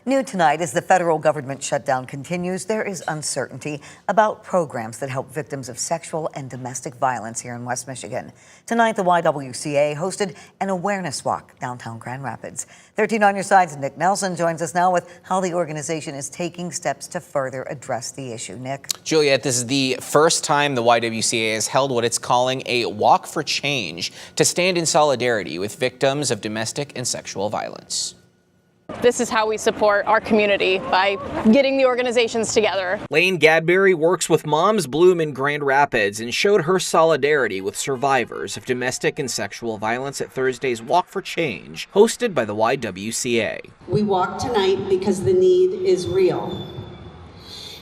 New tonight, as the federal government shutdown continues, there is uncertainty about programs that help victims of sexual and domestic violence here in West Michigan. Tonight, the YWCA hosted an awareness walk downtown Grand Rapids. 13 on Your Side's Nick Nelson joins us now with how the organization is taking steps to further address the issue. Nick. Juliet, this is the first time the YWCA has held what it's calling a Walk for Change to stand in solidarity with victims of domestic and sexual violence. This is how we support our community, by getting the organizations together. Lane Gadberry works with Moms Bloom in Grand Rapids and showed her solidarity with survivors of domestic and sexual violence at Thursday's Walk for Change, hosted by the YWCA. We walk tonight because the need is real.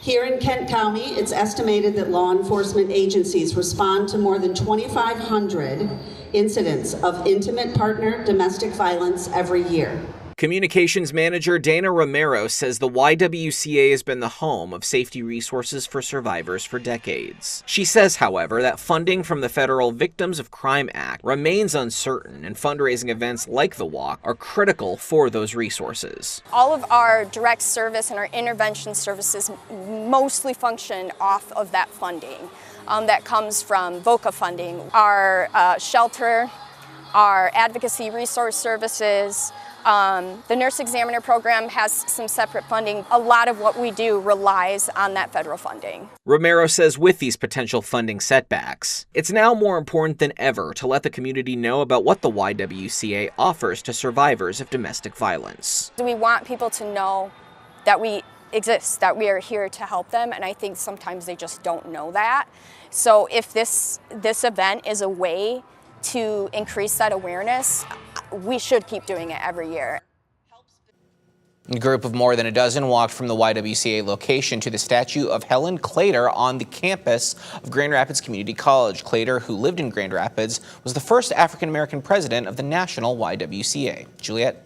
Here in Kent County, it's estimated that law enforcement agencies respond to more than 2,500 incidents of intimate partner domestic violence every year. Communications manager Dana Romero says the YWCA has been the home of safety resources for survivors for decades. She says, however, that funding from the Federal Victims of Crime Act remains uncertain, and fundraising events like the walk are critical for those resources. All of our direct service and our intervention services mostly function off of that funding that comes from VOCA funding. Our shelter, our advocacy resource services, the nurse examiner program has some separate funding. A lot of what we do relies on that federal funding. Romero says with these potential funding setbacks, it's now more important than ever to let the community know about what the YWCA offers to survivors of domestic violence. We want people to know that we exist, that we are here to help them, and I think sometimes they just don't know that. So if this event is a way to increase that awareness, we should keep doing it every year. A group of more than a dozen walked from the YWCA location to the statue of Helen Clater on the campus of Grand Rapids Community College. Clater, who lived in Grand Rapids, was the first African-American president of the national YWCA. Juliet.